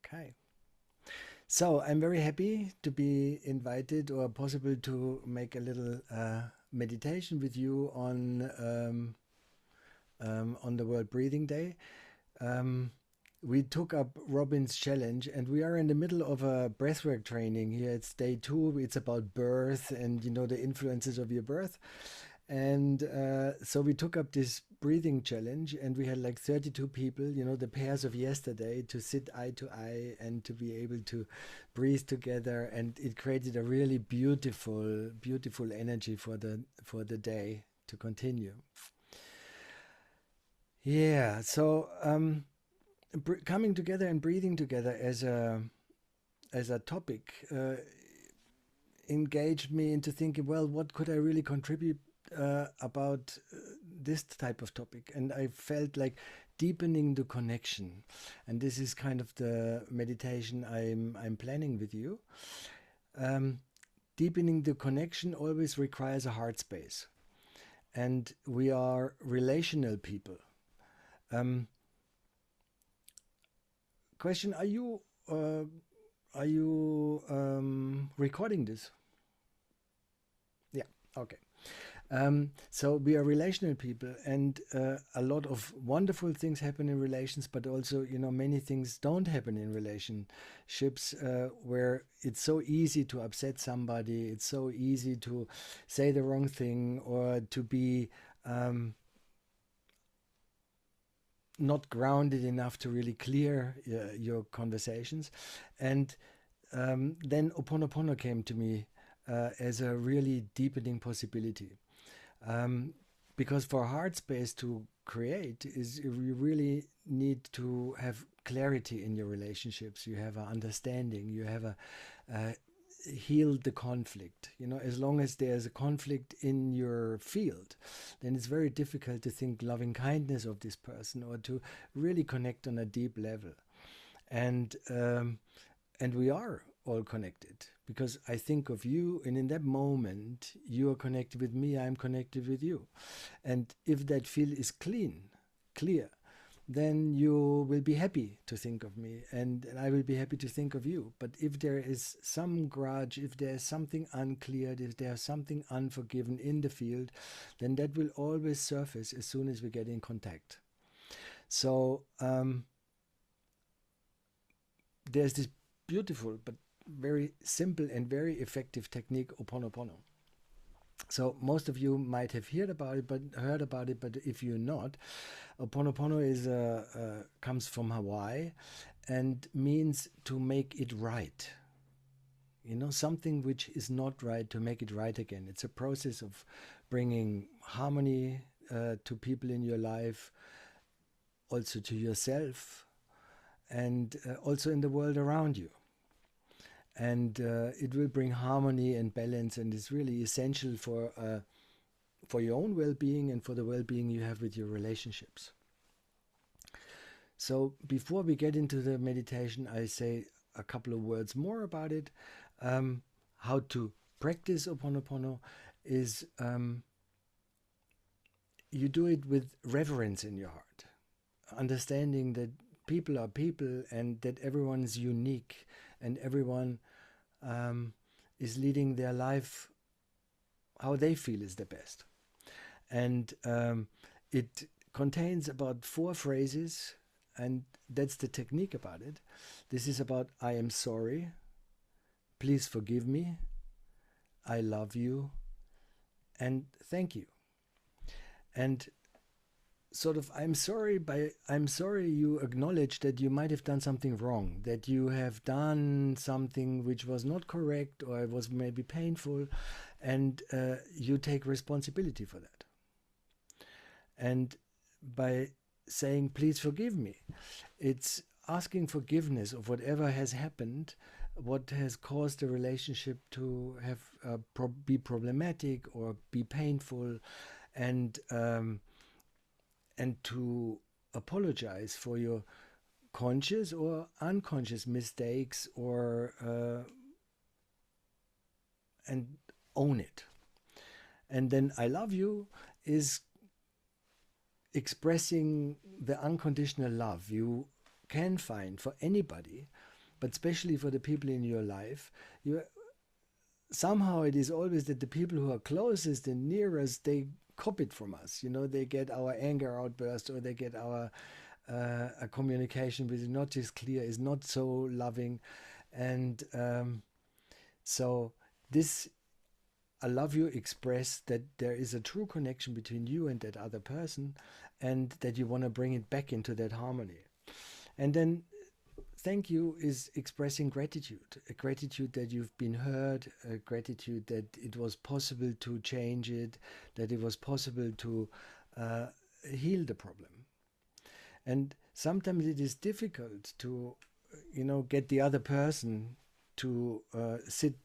Okay. So I'm very happy to be invited or possible to make a little meditation with you on the World Breathing Day. Um, we took up Robin's challenge, and we are in the middle of a breathwork training here. It's day 2. It's about birth and the influences of your birth. And so we took up this breathing challenge, and we had like 32 people, the pairs of yesterday, to sit eye to eye and to be able to breathe together. And it created a really beautiful, beautiful energy for the day to continue. Yeah, so coming together and breathing together as a topic engaged me into thinking, well, what could I really contribute about this type of topic? And I felt like deepening the connection, and this is kind of the meditation I'm planning with you. Um, Deepening the connection always requires a heart space, and we are relational people. Um, Question: are you recording this? Yeah. Okay. So we are relational people, and a lot of wonderful things happen in relations, but also, many things don't happen in relationships, where it's so easy to upset somebody. It's so easy to say the wrong thing, or to be not grounded enough to really clear your conversations. And then Oponopono came to me as a really deepening possibility. Because for heart space to create, is you really need to have clarity in your relationships. You have an understanding. You have healed the conflict. As long as there's a conflict in your field, then it's very difficult to think loving kindness of this person, or to really connect on a deep level. And we are all connected, because I think of you, and in that moment you are connected with me, I'm connected with you. And if that field is clear, then you will be happy to think of me, and I will be happy to think of you. But if there is some grudge, if there's something uncleared, if there's something unforgiven in the field, then that will always surface as soon as we get in contact. So there's this beautiful but very simple and very effective technique, Oponopono. So most of you might have heard about it, but if you're not, Oponopono comes from Hawaii, and means to make it right. Something which is not right, to make it right again. It's a process of bringing harmony to people in your life, also to yourself, and also in the world around you. And it will bring harmony and balance, and is really essential for your own well-being and for the well-being you have with your relationships. So before we get into the meditation, I say a couple of words more about it. How to practice Oponopono is you do it with reverence in your heart, understanding that people are people, and that everyone is unique, and everyone is leading their life how they feel is the best. And it contains about 4 phrases, and that's the technique about it. This is about: I am sorry, please forgive me, I love you, and thank you. And sort of, I'm sorry you acknowledge that you might have done something wrong, that you have done something which was not correct, or it was maybe painful, and you take responsibility for that. And by saying please forgive me, it's asking forgiveness of whatever has happened, what has caused the relationship to have be problematic or be painful, and to apologize for your conscious or unconscious mistakes, or and own it. And then I love you is expressing the unconditional love you can find for anybody, but especially for the people in your life, somehow it is always that the people who are closest and nearest, they copy it from us. They get our anger outburst, or they get our a communication which is not just clear, is not so loving. And so this I love you express that there is a true connection between you and that other person, and that you want to bring it back into that harmony. And then thank you is expressing gratitude, a gratitude that you've been heard, a gratitude that it was possible to change it, that it was possible to heal the problem. And sometimes it is difficult to, get the other person to sit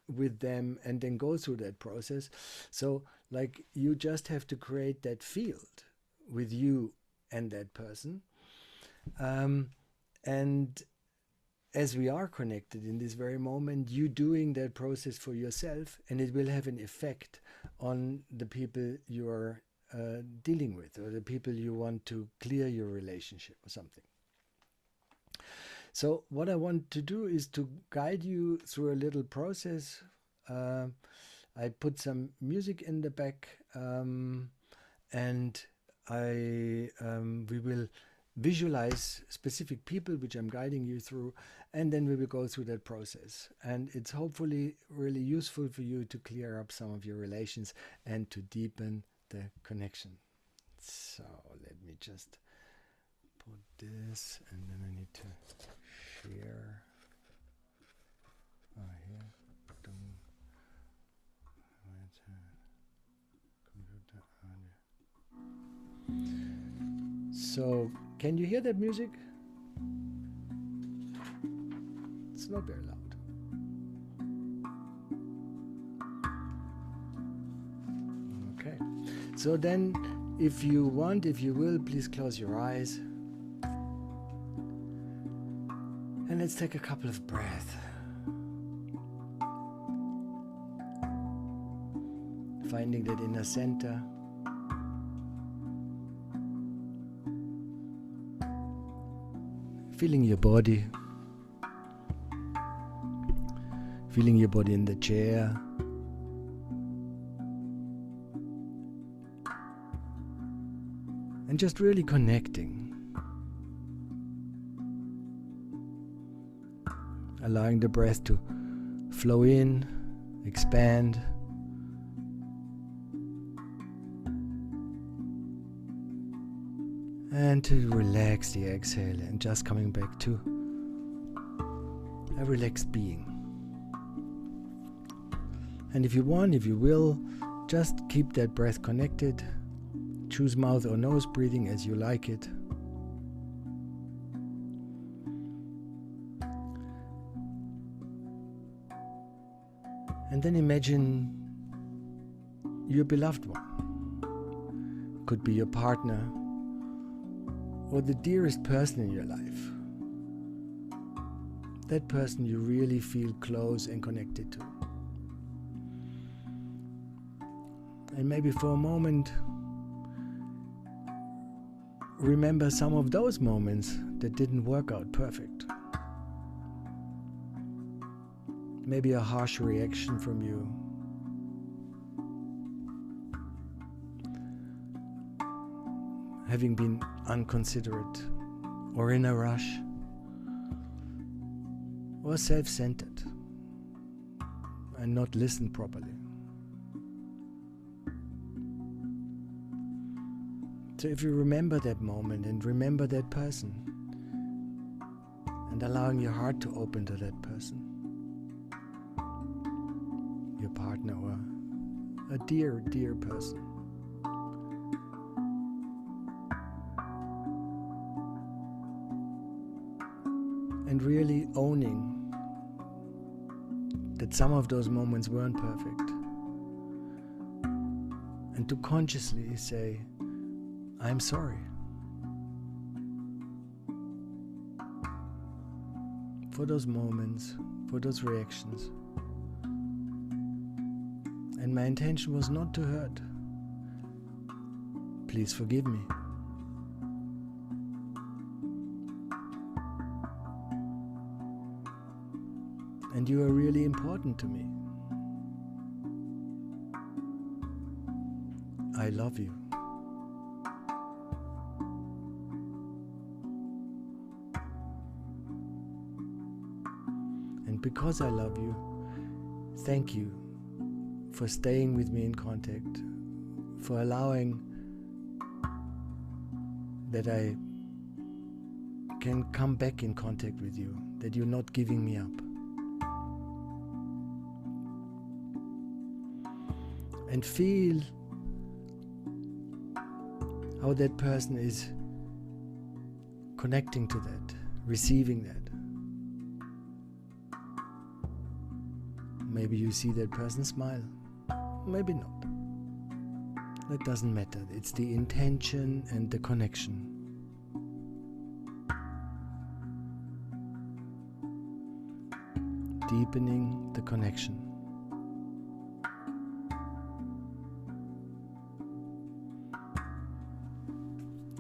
with them and then go through that process. So like you just have to create that field with you and that person. And as we are connected in this very moment, you doing that process for yourself, and it will have an effect on the people you are dealing with, or the people you want to clear your relationship or something. So what I want to do is to guide you through a little process. I put some music in the back, and we will visualize specific people which I'm guiding you through, and then we will go through that process. And it's hopefully really useful for you to clear up some of your relations and to deepen the connection. So let me just put this, and then I need to share here. So can you hear that music? It's not very loud. Okay, so then if you will, please close your eyes. And let's take a couple of breaths. Finding that inner center. Feeling your body. Feeling your body in the chair. And just really connecting. Allowing the breath to flow in, expand. And to relax the exhale, and just coming back to a relaxed being. And if you will, just keep that breath connected. Choose mouth or nose breathing as you like it. And then imagine your beloved one. Could be your partner, or the dearest person in your life. That person you really feel close and connected to. And maybe for a moment, remember some of those moments that didn't work out perfect. Maybe a harsh reaction from you. Having been unconsiderate, or in a rush, or self-centered, and not listened properly. So if you remember that moment and remember that person, and allowing your heart to open to that person, your partner or a dear, dear person, and really owning that some of those moments weren't perfect. And to consciously say, I'm sorry for those moments, for those reactions. And my intention was not to hurt. Please forgive me. And you are really important to me. I love you. And because I love you, thank you for staying with me in contact, for allowing that I can come back in contact with you, that you're not giving me up. And feel how that person is connecting to that, receiving that. Maybe you see that person smile, maybe not. That doesn't matter. It's the intention and the connection. Deepening the connection.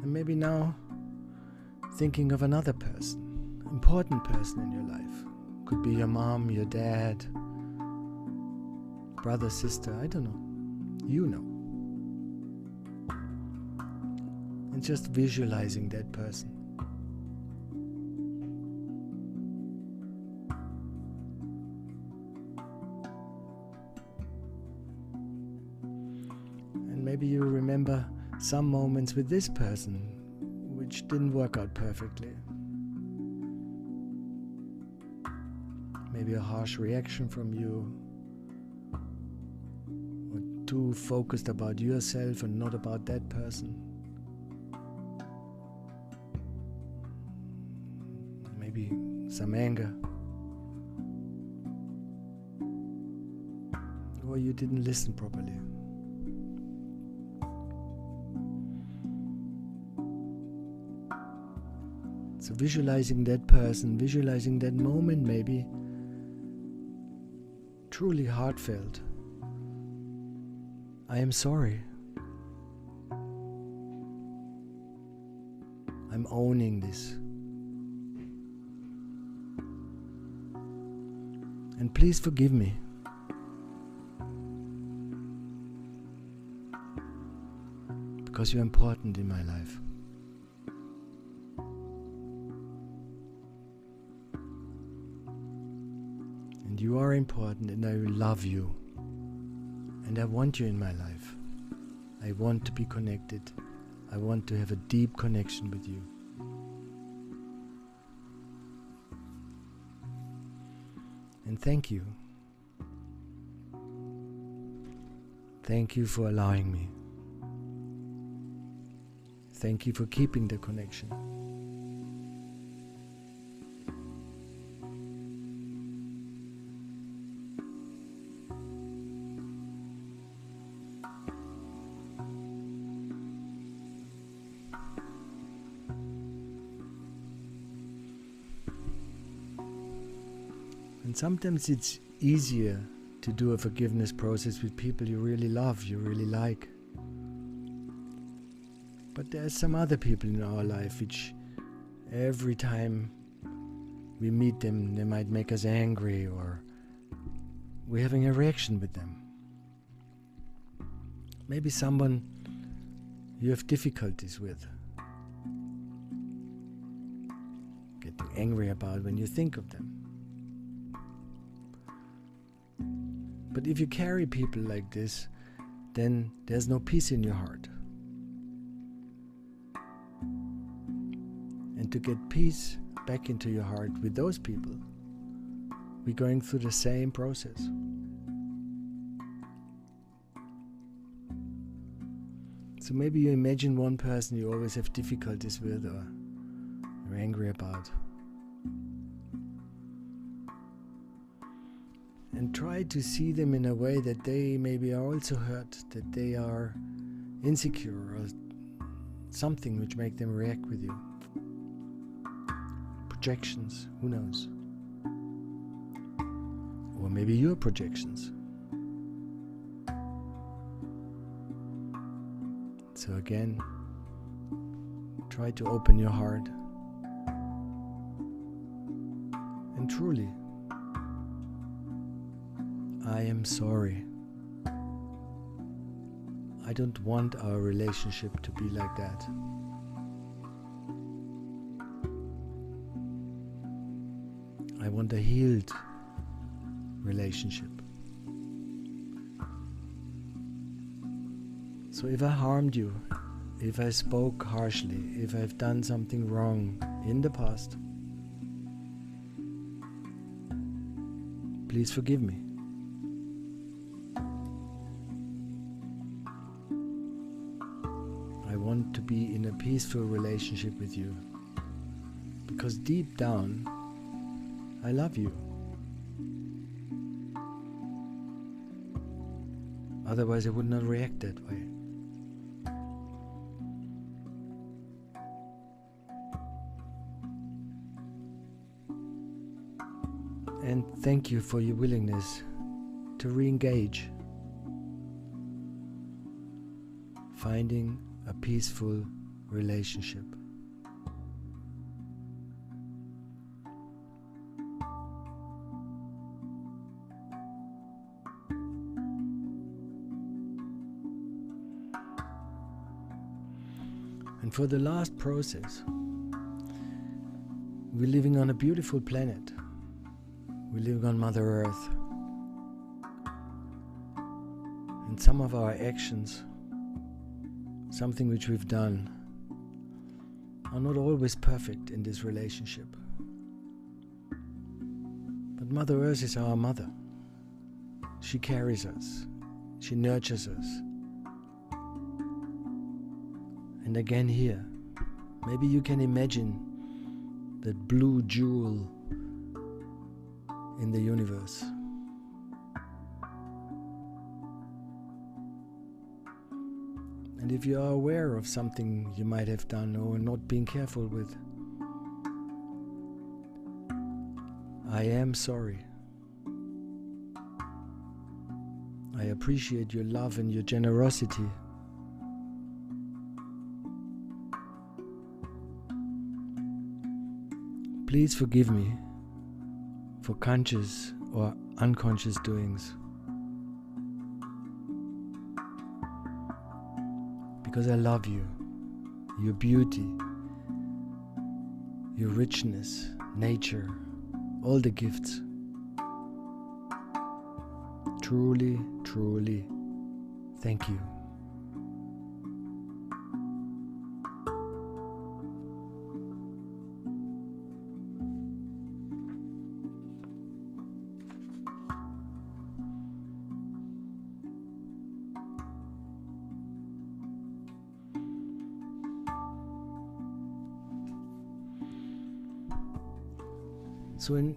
And maybe now thinking of another person, important person in your life. Could be your mom, your dad, brother, sister, I don't know. You know. And just visualizing that person. And maybe you remember some moments with this person which didn't work out perfectly. Maybe a harsh reaction from you, or too focused about yourself and not about that person. Maybe some anger, or you didn't listen properly. So visualizing that person, visualizing that moment, maybe truly heartfelt. I am sorry. I'm owning this. And please forgive me. Because you're important in my life. And you are important, and I love you. And I want you in my life. I want to be connected. I want to have a deep connection with you. And thank you. Thank you for allowing me. Thank you for keeping the connection. And sometimes it's easier to do a forgiveness process with people you really love, you really like. But there's some other people in our life which every time we meet them, they might make us angry, or we're having a reaction with them. Maybe someone you have difficulties with, getting angry about when you think of them. But if you carry people like this, then there's no peace in your heart. And to get peace back into your heart with those people, we're going through the same process. So maybe you imagine one person you always have difficulties with, or you're angry about. And try to see them in a way that they maybe are also hurt, that they are insecure, or something which make them react with you. Projections, who knows? Or maybe your projections. So again, try to open your heart and truly I am sorry. I don't want our relationship to be like that. I want a healed relationship. So if I harmed you, if I spoke harshly, if I've done something wrong in the past, please forgive me. I want to be in a peaceful relationship with you, because deep down, I love you. Otherwise, I would not react that way. And thank you for your willingness to re-engage, finding a peaceful relationship. And for the last process, we're living on a beautiful planet. We're living on Mother Earth. And some of our actions, something which we've done, are not always perfect in this relationship. But Mother Earth is our mother. She carries us. She nurtures us. And again here, maybe you can imagine that blue jewel in the universe. And if you are aware of something you might have done or not being careful with, I am sorry. I appreciate your love and your generosity. Please forgive me for conscious or unconscious doings, because I love you, your beauty, your richness, nature, all the gifts. Truly, truly, thank you. So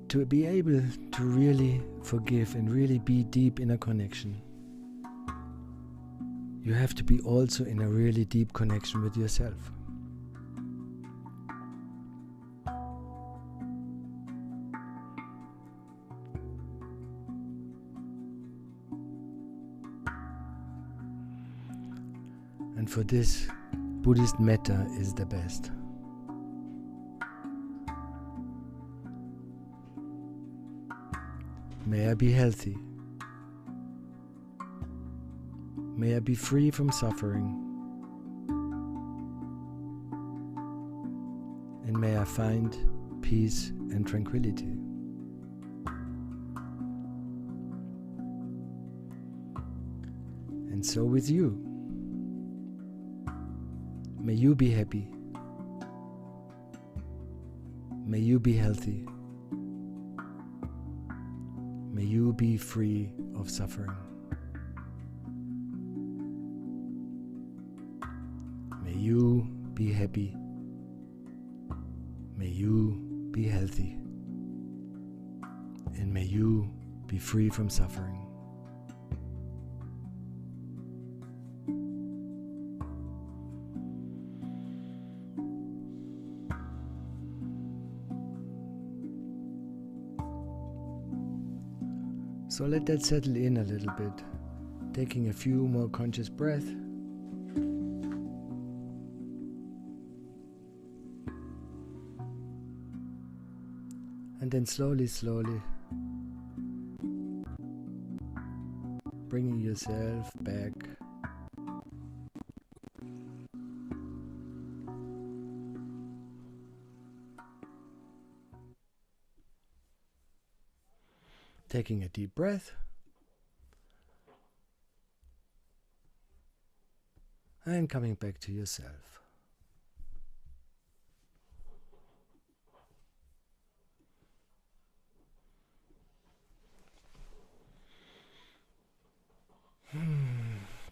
to be able to really forgive and really be deep in a connection, you have to be also in a really deep connection with yourself. And for this, Buddhist metta is the best. May I be healthy. May I be free from suffering. And may I find peace and tranquility. And so with you. May you be happy. May you be healthy. May you be free of suffering. May you be happy. May you be healthy. And may you be free from suffering. So let that settle in a little bit, taking a few more conscious breaths. And then slowly, slowly bringing yourself back. Taking a deep breath. And coming back to yourself.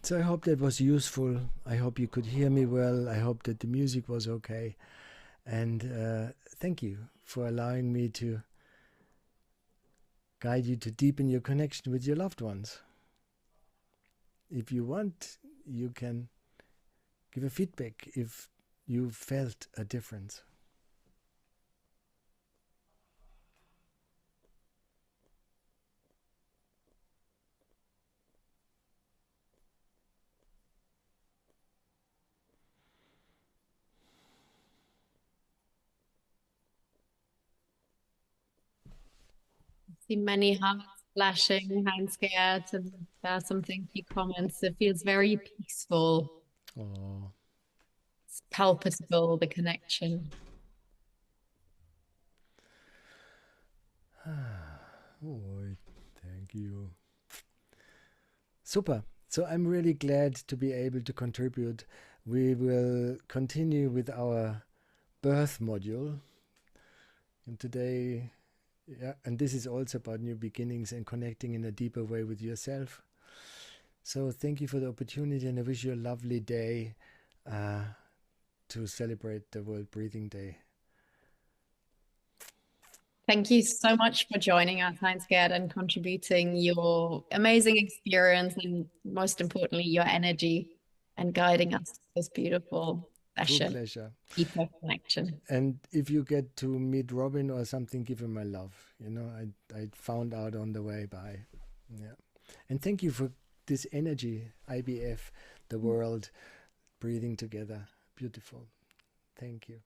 So I hope that was useful. I hope you could hear me well. I hope that the music was okay. And thank you for allowing me to guide you to deepen your connection with your loved ones. If you want, you can give a feedback if you felt a difference. See many hearts flashing, Heinz, Gerd, and there are some thank you comments. It feels very peaceful. Oh. It's palpable, the connection. Oh, thank you. Super. So I'm really glad to be able to contribute. We will continue with our birth module. And today, yeah, and this is also about new beginnings and connecting in a deeper way with yourself. So thank you for the opportunity, and I wish you a lovely day to celebrate the World Breathing Day. Thank you so much for joining us, Heinz, Gerd, and contributing your amazing experience and most importantly, your energy and guiding us to this beautiful True session, pleasure. deeper connection. And if you get to meet Robin or something, give him my love. You know, I found out on the way by. Yeah. And thank you for this energy, IBF, the world, breathing together. Beautiful. Thank you.